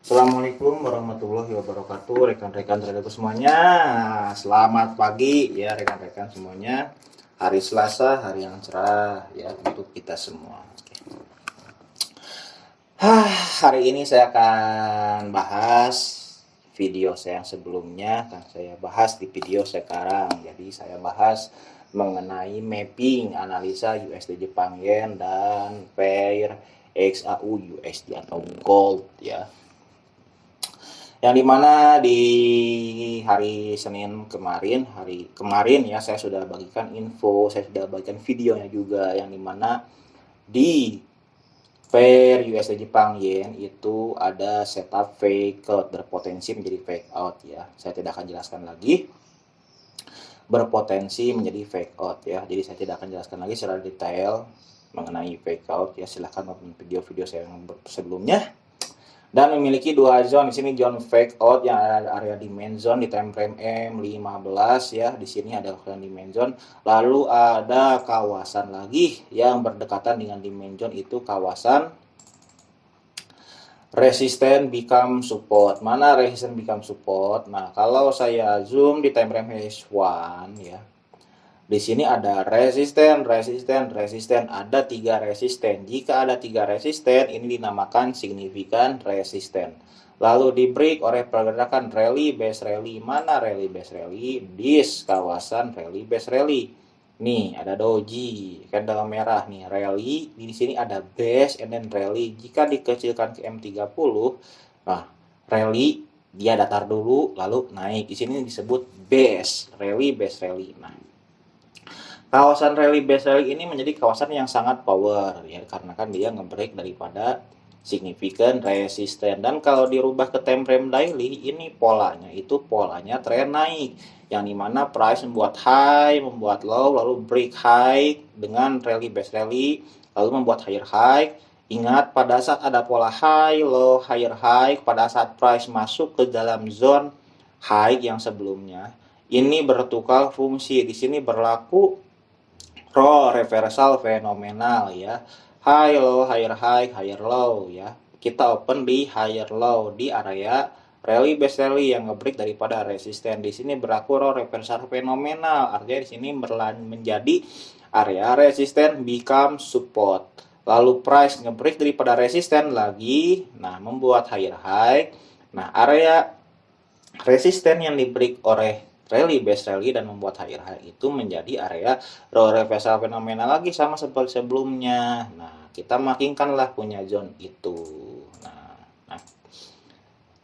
Assalamualaikum warahmatullahi wabarakatuh, rekan-rekan traderku semuanya. Selamat pagi ya rekan-rekan semuanya. Hari Selasa, hari yang cerah ya untuk kita semua. Hari ini saya akan bahas video saya yang sebelumnya, kan saya bahas di video sekarang. Jadi saya bahas mengenai mapping analisa USD Jepang Yen dan pair XAU USD atau gold ya. Yang dimana di hari Senin kemarin ya saya sudah bagikan info, saya sudah bagikan videonya juga, yang dimana di pair USD Jepang Yen itu ada setup fake out, berpotensi menjadi fake out ya. Saya tidak akan jelaskan lagi, berpotensi menjadi fake out ya. Jadi saya tidak akan jelaskan lagi secara detail mengenai fake out ya. Silahkan nonton video-video saya yang sebelumnya. Dan memiliki dua zone. Di sini zone fake out yang ada area demand zone di time frame M15 ya. Di sini ada demand zone. Lalu ada kawasan lagi yang berdekatan dengan demand zone, itu kawasan resisten become support. Mana resisten become support? Nah, kalau saya zoom di time frame H1 ya. Di sini ada resisten. Ada 3 resisten. Jika ada 3 resisten, ini dinamakan signifikan resisten. Lalu di break oleh pergerakan rally base rally. Mana rally base rally? Di kawasan rally base rally. Nih ada doji, candle merah nih, rally. Di sini ada base and then rally. Jika dikecilkan ke M30, nah rally dia datar dulu lalu naik. Di sini disebut base rally. Nah, kawasan rally base rally ini menjadi kawasan yang sangat power ya, karena kan dia ngebreak daripada signifikan resisten. Dan kalau dirubah ke time frame daily, ini polanya tren naik, yang dimana price membuat high, membuat low, lalu break high dengan rally base rally, lalu membuat higher high. Ingat, pada saat ada pola high, low, higher high, pada saat price masuk ke dalam zone high yang sebelumnya, ini bertukar fungsi. Di sini berlaku role reversal fenomenal ya. High low, higher low ya. Kita open di higher low di area rally base rally yang ngebreak daripada resisten. Di sini berlaku role reversal fenomenal. Artinya di sini menjadi area resisten become support. Lalu price ngebreak daripada resisten lagi, nah membuat higher high. Nah, area resisten yang di break oleh rally base rally dan membuat higher high itu menjadi area reversal fenomena lagi, sama seperti sebelumnya. Nah, kita makinkanlah punya zone itu.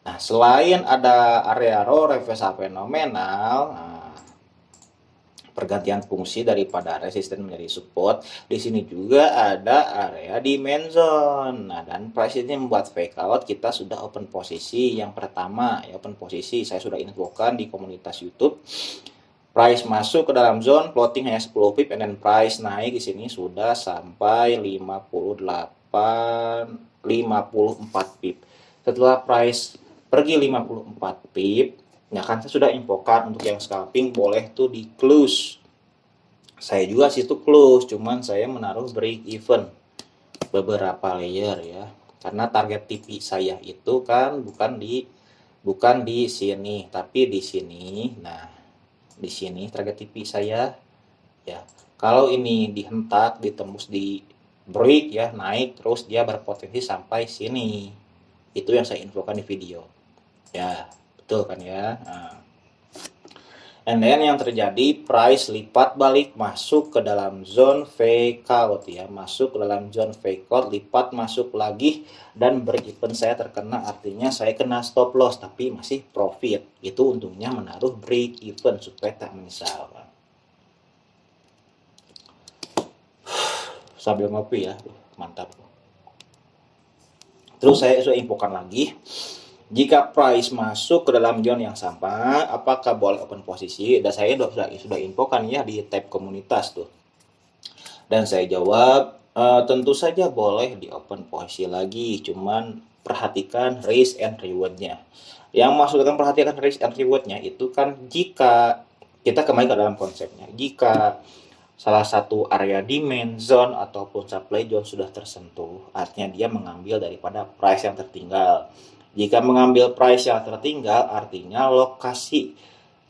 Nah, selain ada area reversal fenomenal, pergantian fungsi daripada resisten menjadi support, di sini juga ada area demand zone. Nah, dan price ini membuat fake out. Kita sudah open posisi yang pertama ya, open posisi saya sudah infokan di komunitas YouTube. Price masuk ke dalam zone floating hanya 10 pip, and then price naik di sini sudah sampai 54 pip. Setelah price pergi 54 pip, ya kan saya sudah infokan untuk yang scalping boleh tuh di close. Saya juga situ close, cuman saya menaruh break even beberapa layer ya. Karena target TP saya itu kan bukan di sini, tapi di sini. Nah, di sini target TP saya ya. Kalau ini dihentak, ditembus di break ya, naik terus dia berpotensi sampai sini. Itu yang saya infokan di video. Ya, betul kan ya? Nah. And then yang terjadi, price lipat balik masuk ke dalam zone fake out ya, masuk ke dalam zone fake out, lipat masuk lagi, dan break even saya terkena, artinya saya kena stop loss tapi masih profit. Itu untungnya menaruh break even supaya tak menyesal. Sambil ngopi ya, mantap. Terus saya sudah infokan lagi, jika price masuk ke dalam zone yang sama, apakah boleh open posisi? Dan saya sudah infokan ya di tab komunitas tuh. Dan saya jawab, tentu saja boleh di open posisi lagi, cuman perhatikan risk and reward-nya. Yang maksud dengan perhatikan risk and reward-nya itu kan, jika kita kembali ke dalam konsepnya, jika salah satu area demand zone ataupun supply zone sudah tersentuh, artinya dia mengambil daripada price yang tertinggal. Jika mengambil price yang tertinggal, artinya lokasi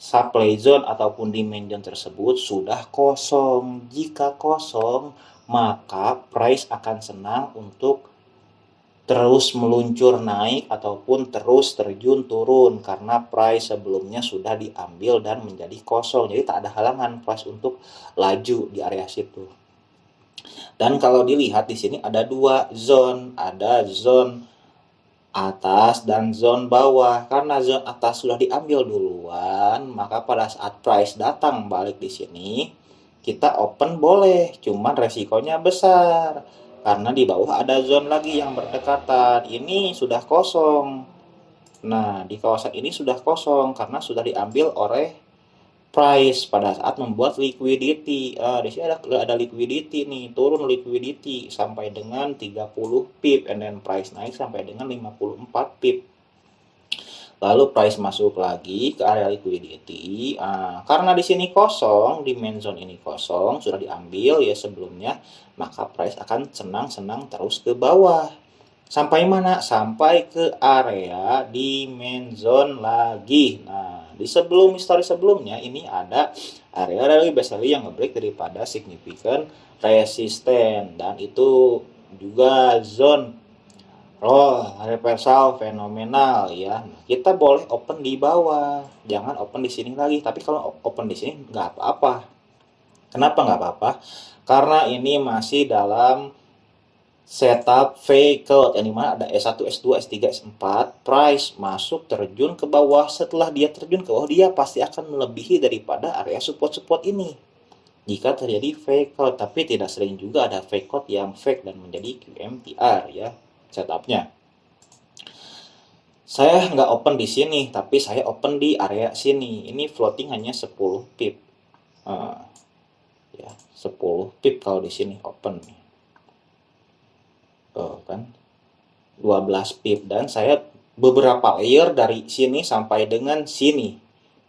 supply zone ataupun demand zone tersebut sudah kosong. Jika kosong, maka price akan senang untuk terus meluncur naik ataupun terus terjun turun karena price sebelumnya sudah diambil dan menjadi kosong. Jadi tak ada halangan price untuk laju di area situ. Dan kalau dilihat di sini ada dua zone, ada zone atas dan zone bawah. Karena zone atas sudah diambil duluan, maka pada saat price datang balik di sini, kita open boleh, cuman resikonya besar. Karena di bawah ada zone lagi yang berdekatan. Ini sudah kosong. Nah, di kawasan ini sudah kosong karena sudah diambil oleh price pada saat membuat liquidity. Di sini ada liquidity nih, turun liquidity sampai dengan 30 pip, and then price naik sampai dengan 54 pip. Lalu price masuk lagi ke area liquidity. Karena di sini kosong, di main zone ini kosong, sudah diambil ya sebelumnya, maka price akan senang-senang terus ke bawah. Sampai mana? Sampai ke area di main zone lagi. Nah, di sebelum histori sebelumnya ini ada area rally base rally yang ngebreak daripada significant resistance, dan itu juga zone reversal fenomenal ya. Nah, kita boleh open di bawah, jangan open di sini lagi. Tapi kalau open di sini nggak apa-apa. Kenapa nggak apa-apa? Karena ini masih dalam setup fake out, yang dimana ada S1, S2, S3, S4, price masuk terjun ke bawah. Setelah dia terjun ke bawah, dia pasti akan melebihi daripada area support-support ini jika terjadi fake out. Tapi tidak sering juga ada fake out yang fake dan menjadi QMTR ya setupnya. Saya nggak open di sini, tapi saya open di area sini. Ini floating hanya 10 pip. Ya, 10 pip kalau di sini open nih. Kan 12 pip, dan saya beberapa layer dari sini sampai dengan sini.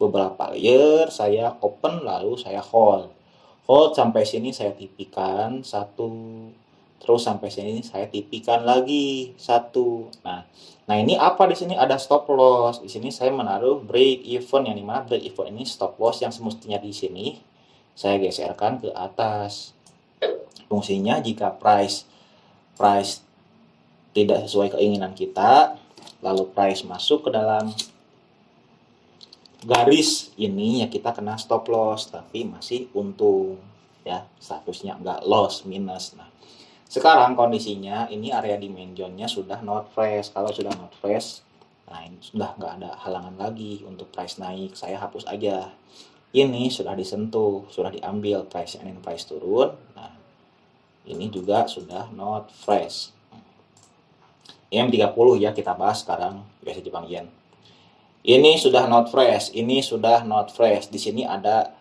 Beberapa layer saya open lalu saya hold sampai sini, saya tipikan satu, terus sampai sini saya tipikan lagi satu. Nah ini apa di sini ada stop loss. Di sini saya menaruh break even, yang dimana break even ini stop loss yang semestinya di sini saya geserkan ke atas. Fungsinya jika price tidak sesuai keinginan kita, lalu price masuk ke dalam garis ini ya, kita kena stop loss, tapi masih untung ya, statusnya nggak loss minus. Nah sekarang kondisinya ini area demand zone-nya sudah not fresh. Kalau sudah not fresh, nah ini sudah nggak ada halangan lagi untuk price naik. Saya hapus aja. Ini sudah disentuh, sudah diambil price and price turun. Nah ini juga sudah not fresh. M30 ya kita bahas sekarang, biasa Jepang Yen. Ini sudah not fresh, ini sudah not fresh. Di sini ada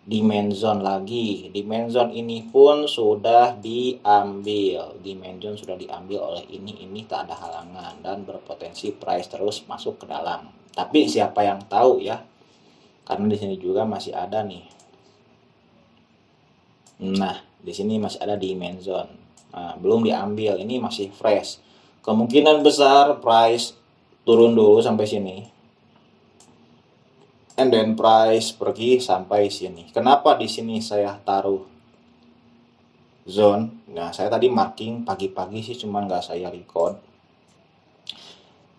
demand zone lagi. Demand zone ini pun sudah diambil. Demand zone sudah diambil oleh ini tak ada halangan dan berpotensi price terus masuk ke dalam. Tapi siapa yang tahu ya? Karena di sini juga masih ada nih. Nah, di sini masih ada demand zone. Nah, belum diambil, ini masih fresh. Kemungkinan besar price turun dulu sampai sini, and then price pergi sampai sini. Kenapa di sini saya taruh zone? Nah, saya tadi marking pagi-pagi sih, cuman nggak saya record.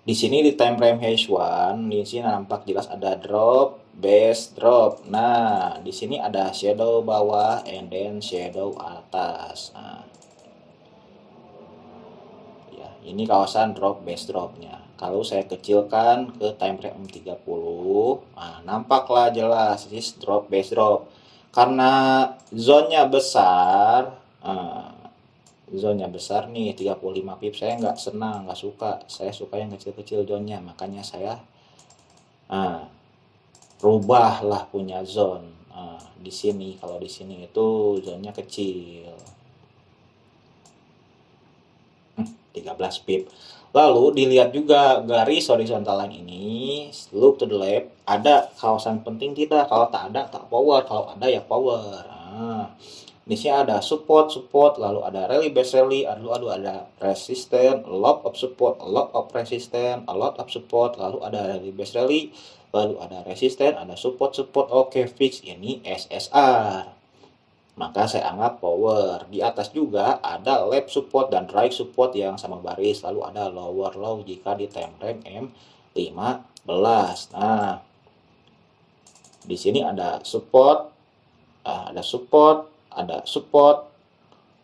Di sini di time frame H1, di sini nampak jelas ada drop, base drop. Nah, di sini ada shadow bawah and then shadow atas. Nah, ya, ini kawasan drop base dropnya. Kalau saya kecilkan ke time frame 30, nah, nampaklah jelas ini drop base drop. Karena zonnya besar, zonnya besar nih 35 pip, saya nggak senang, nggak suka. Saya suka yang kecil-kecil zonnya, makanya saya rubahlah punya zone. Di sini kalau di sini itu zonnya kecil, 13 pip. Lalu dilihat juga garis horizontal line ini, look to the left, ada kawasan penting tidak? Kalau tak ada tak power, kalau ada ya power. Di sini ada support, lalu ada rally base rally, lalu ada resisten, a lot of support, a lot of resisten, a lot of support, lalu ada rally base rally, lalu ada resisten, ada support. Oke, fix ini SSR. Maka saya anggap power. Di atas juga ada left support dan right support yang sama baris, lalu ada lower low jika di time frame M15. Nah, di sini ada support, ada support,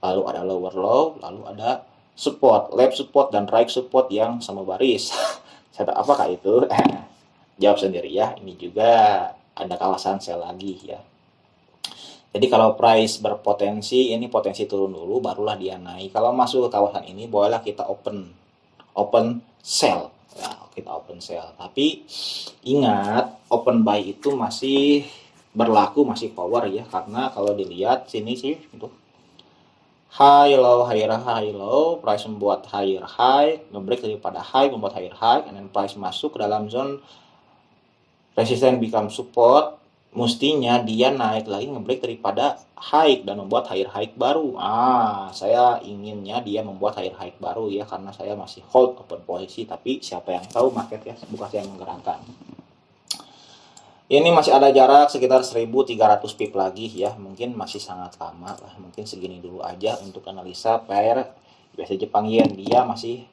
lalu ada lower low, lalu ada support, left support dan right support yang sama baris. Saya tahu apakah itu? Jawab sendiri ya. Ini juga ada kawasan sell lagi ya. Jadi kalau price berpotensi, ini potensi turun dulu, barulah dia naik. Kalau masuk ke kawasan ini, bolehlah kita open sell. Nah, kita open sell. Tapi ingat, open buy itu masih berlaku, masih power ya, karena kalau dilihat sini sih itu high low, price membuat higher high, ngebreak daripada high, membuat higher high, and then price masuk ke dalam zone resistance become support, mestinya dia naik lagi ngebreak daripada high dan membuat higher high baru. Saya inginnya dia membuat higher high baru ya, karena saya masih hold open posisi, tapi siapa yang tahu market ya, bukan saya menggerakkan. Ini masih ada jarak sekitar 1300 pip lagi ya, mungkin masih sangat lama lah, mungkin segini dulu aja untuk analisa pair biasa Jepang Yen. Dia masih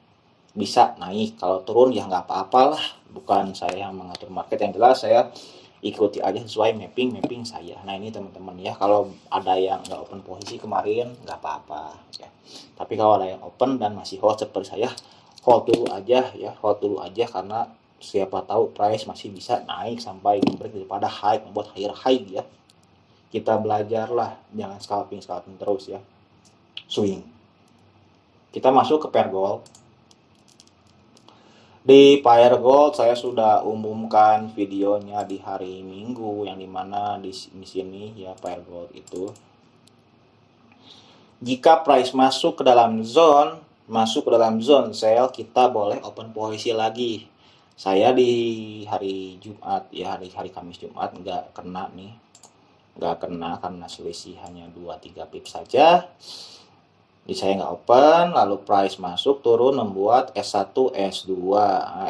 bisa naik, kalau turun ya nggak apa-apa lah, bukan saya yang mengatur market, yang jelas saya ikuti aja sesuai mapping saya. Nah ini teman-teman ya, kalau ada yang nggak open posisi kemarin nggak apa-apa ya, tapi kalau ada yang open dan masih hold seperti saya, hold dulu aja ya, karena siapa tahu price masih bisa naik sampai break daripada high, membuat higher high ya. Kita belajarlah, jangan scalping terus ya, swing. Kita masuk ke pair gold. Di pair gold saya sudah umumkan videonya di hari Minggu, yang dimana di sini ya, pair gold itu jika price masuk ke dalam zone sell, kita boleh open posisi lagi. Saya di hari Jumat ya, hari Kamis Jumat nggak kena karena selisih hanya 2-3 pip saja. Di saya nggak open, lalu price masuk turun membuat S1 S2.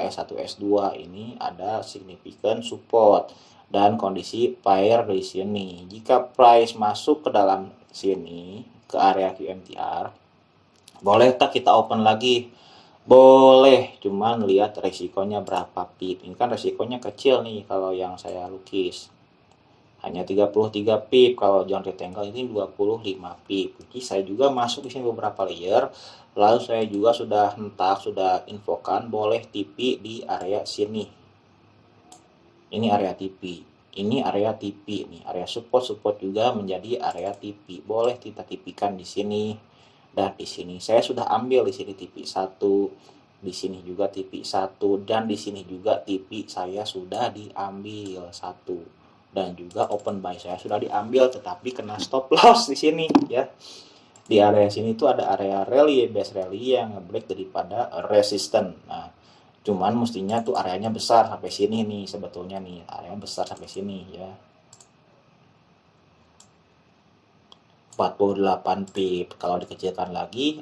S1 S2 ini ada significant support dan kondisi pair di sini. Jika price masuk ke dalam sini ke area QMTR, boleh tak kita open lagi? Boleh, cuman lihat resikonya berapa pip. Ini kan resikonya kecil nih kalau yang saya lukis. Hanya 33 pip, kalau John Rectangle ini 25 pip. Jadi saya juga masuk di sini beberapa layer. Lalu saya juga sudah infokan boleh TP di area sini. Ini area TP. Ini area TP nih, area support juga menjadi area TP. Boleh kita tipikan di sini. Dan di sini saya sudah ambil di sini TP 1, di sini juga TP 1, dan di sini juga TP saya sudah diambil 1, dan juga open buy saya sudah diambil, tetapi kena stop loss di sini ya. Di area sini tuh ada area rally, base rally yang ngebreak daripada resisten. Nah, cuman mestinya tuh areanya besar sampai sini nih, sebetulnya nih area besar sampai sini ya. 48 pip, kalau dikecilkan lagi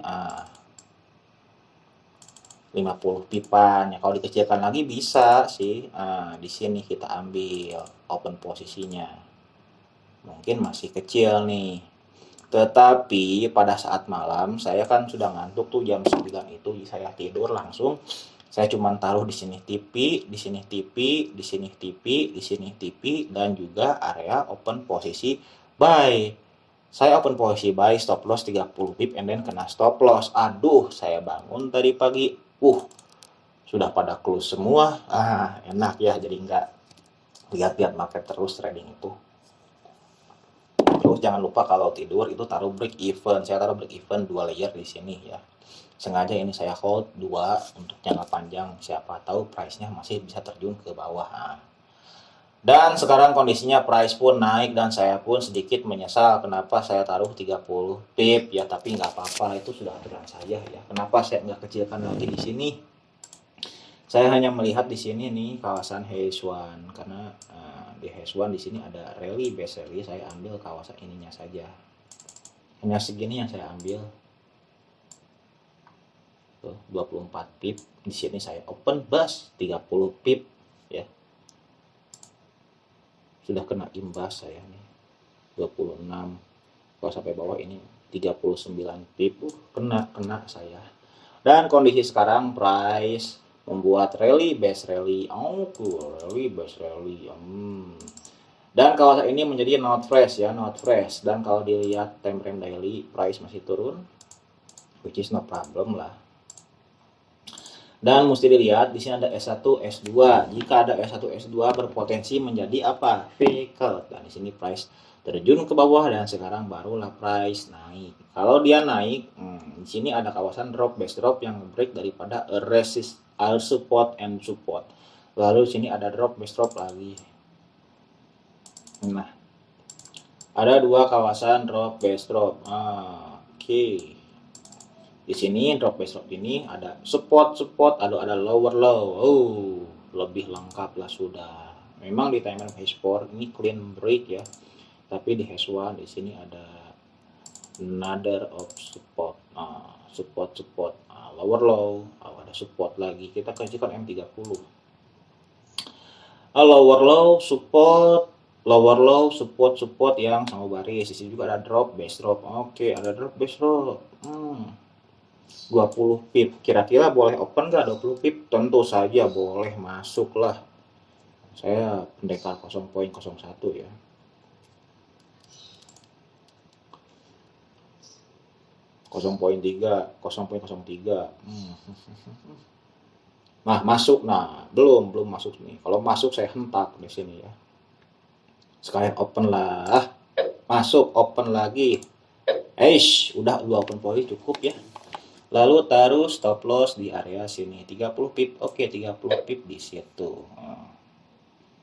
50 pipan ya, kalau dikecilkan lagi bisa sih. Di sini kita ambil open posisinya, mungkin masih kecil nih, tetapi pada saat malam saya kan sudah ngantuk tuh, jam 9 itu saya tidur langsung. Saya cuma taruh di sini TP, di sini TP, di sini TP, di sini TP, dan juga area open posisi buy. Saya open posisi buy, stop loss 30 pip, and then kena stop loss. Aduh, saya bangun tadi pagi, sudah pada close semua. Enak ya, jadi nggak lihat-lihat market terus trading itu. Terus jangan lupa kalau tidur itu taruh break even. Saya taruh break even 2 layer di sini ya. Sengaja ini saya hold 2 untuk jangka panjang, siapa tahu price-nya masih bisa terjun ke bawah. Dan sekarang kondisinya price pun naik, dan saya pun sedikit menyesal kenapa saya taruh 30 pip ya, tapi nggak apa-apa, itu sudah aturan saya ya. Kenapa saya nggak kecilkan lagi di sini? Saya hanya melihat di sini nih kawasan H1, karena di H1 di sini ada rally base rally, saya ambil kawasan ininya saja. hanya segini yang saya ambil. Tuh, 24 pip. Di sini saya open bus 30 pip ya. Sudah kena imbas saya nih. 26. Kalau sampai bawah ini 39 pip. Kena saya. Dan kondisi sekarang price membuat rally base rally. Oh, rally base rally. Dan kawasan ini menjadi not fresh ya, not fresh. Dan kalau dilihat time frame daily, price masih turun, which is no problem lah. Dan mesti dilihat di sini ada S1, S2. Jika ada S1, S2 berpotensi menjadi apa? Vehicle. Dan di sini price terjun ke bawah dan sekarang barulah price naik. Kalau dia naik, di sini ada kawasan drop, base drop yang break daripada resist, support and support. Lalu di sini ada drop, base drop lagi. Nah, ada dua kawasan drop base drop. Oke. Di sini drop base drop ini ada support, ada lower low. Lebih lengkap lah sudah. Memang di time frame H4 ini clean break ya. Tapi di H1 di sini ada another of support. Support, lower low, ada support lagi. Kita kasihkan M30. Lower low, support, yang sama baris. Di sini juga ada drop, base drop. Oke, ada drop, base drop. 20 pip. Kira-kira boleh open nggak 20 pip? Tentu saja boleh, masuk lah. Saya pendekar 0.01 ya. .3, 0.03. Nah, masuk. Nah, belum masuk nih. Kalau masuk saya hentak di sini ya. Sekalian open lah. Masuk, open lagi. Udah 2 open point cukup ya. Lalu taruh stop loss di area sini 30 pip. Oke, 30 pip di situ.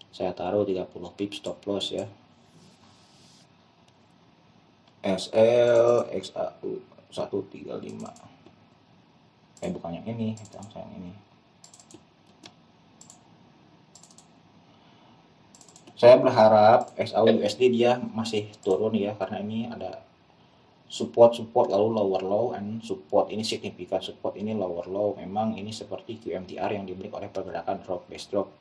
Saya taruh 30 pip stop loss ya. SL XAU 135. Bukan yang ini, yang ini. Saya berharap XAU USD dia masih turun ya, karena ini ada support lalu lower low and support. Ini signifikan support, ini lower low. Memang ini seperti QMTR yang dibreak oleh pergerakan drop base drop.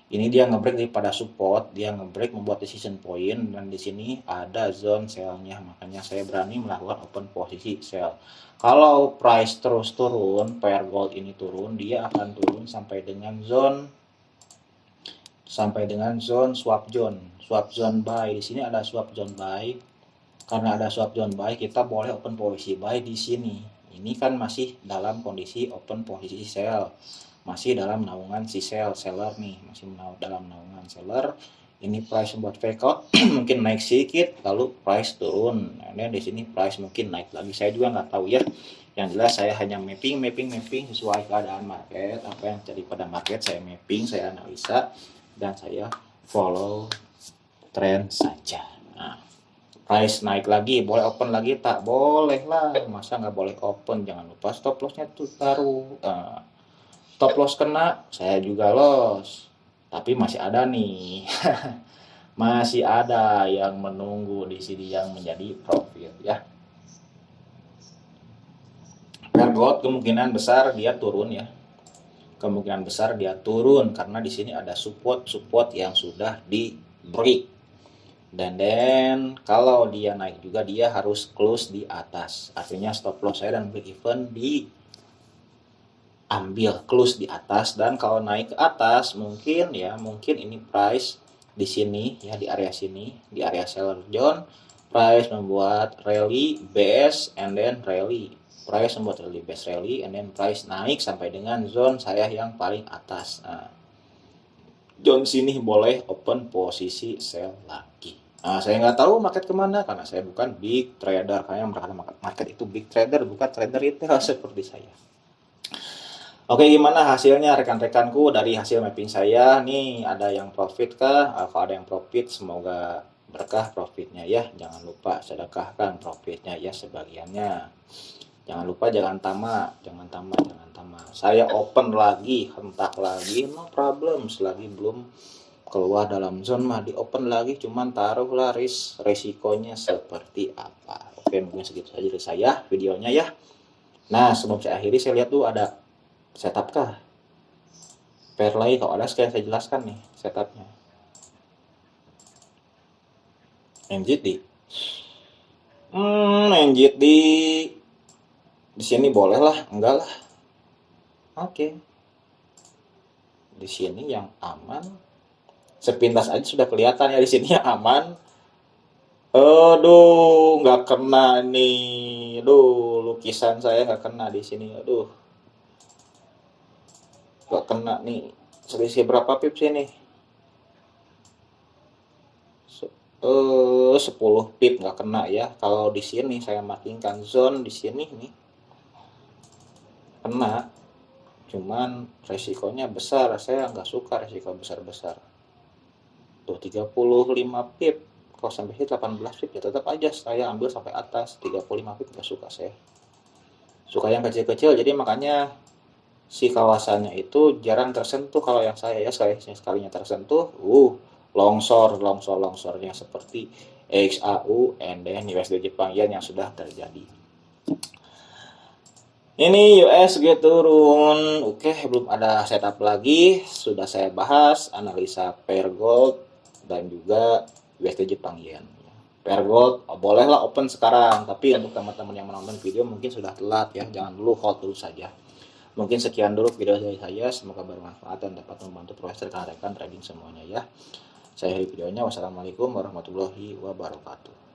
Ini dia ngebreak daripada support, dia ngebreak membuat decision point, dan di sini ada zone sell-nya. Makanya saya berani melakukan open posisi sell. Kalau price terus turun, pair gold ini turun, dia akan turun sampai dengan zone swap zone buy. Di sini ada swap zone buy. Karena ada swap zone buy, kita boleh open posisi buy di sini. Ini kan masih dalam kondisi open posisi sell. Masih dalam naungan si seller nih, masih dalam naungan seller. Ini price membuat fake out, mungkin naik sedikit, lalu price turun. Nah, di sini price mungkin naik lagi. Saya juga nggak tahu ya. Yang jelas saya hanya mapping sesuai keadaan market. Apa yang terjadi pada market saya mapping, saya analisa, dan saya follow trend saja. Nah, price naik lagi, boleh open lagi tak? Boleh lah, masa nggak boleh open? Jangan lupa stop lossnya tuh taruh. Stop loss kena, saya juga loss. Tapi masih ada nih. Masih ada yang menunggu di sini yang menjadi profit ya. Pair gold kemungkinan besar dia turun ya. Kemungkinan besar dia turun karena di sini ada support yang sudah di break. Dan kalau dia naik juga dia harus close di atas. Artinya stop loss saya dan break even diambil close di atas. Dan kalau naik ke atas mungkin ini price di sini ya, di area sini, di area seller zone, price membuat rally base and then rally. Price membuat rally base rally and then price naik sampai dengan zone saya yang paling atas. Nah, zone sini boleh open posisi sell lagi. Nah, saya nggak tahu market kemana karena saya bukan big trader. Kayaknya market itu big trader, bukan trader retail seperti saya. Oke, gimana hasilnya rekan-rekanku dari hasil mapping saya? Nih ada yang profit kah? Kalau ada yang profit, semoga berkah profitnya ya. Jangan lupa sedekahkan profitnya ya sebagiannya. Jangan lupa, jangan tamak. Saya open lagi, hentak lagi, no problem. Selagi belum keluar dalam zone mah di open lagi, cuman taruhlah resikonya seperti apa. Oke, mungkin segitu saja dari saya videonya ya. Nah, sebelum saya akhiri, saya lihat tuh ada setup kah? Fairlay, kalau ada sekalian saya jelaskan nih setupnya. NGT. NGT di sini boleh lah, enggak lah. Oke. Di sini yang aman. Sepintas aja sudah kelihatan ya di sini yang aman. Aduh, nggak kena nih. Aduh, lukisan saya nggak kena di sini. Aduh, nggak kena nih. Selisih berapa pips ini? 10 pip nggak kena ya. Kalau di sini saya markingkan zone di sini nih kena. Cuman resikonya besar. Saya nggak suka resiko besar-besar. Tuh 35 pip. Kalau sampai sini 18 pip ya tetap aja saya ambil sampai atas. 35 pip nggak suka saya. Suka yang kecil-kecil, jadi makanya si kawasannya itu jarang tersentuh. Kalau yang saya ya sekalinya tersentuh, longsornya seperti XAU and then USD Jepang Yen yang sudah terjadi. Ini USG turun, oke, belum ada setup lagi. Sudah saya bahas analisa pair gold dan juga USD Jepang Yen. Pair gold bolehlah open sekarang, tapi untuk teman-teman yang menonton video mungkin sudah telat ya, jangan dulu, hold dulu saja. Mungkin sekian dulu video dari saya, semoga bermanfaat dan dapat membantu proses rekan-rekan trading semuanya ya. Saya akhiri videonya, wassalamualaikum warahmatullahi wabarakatuh.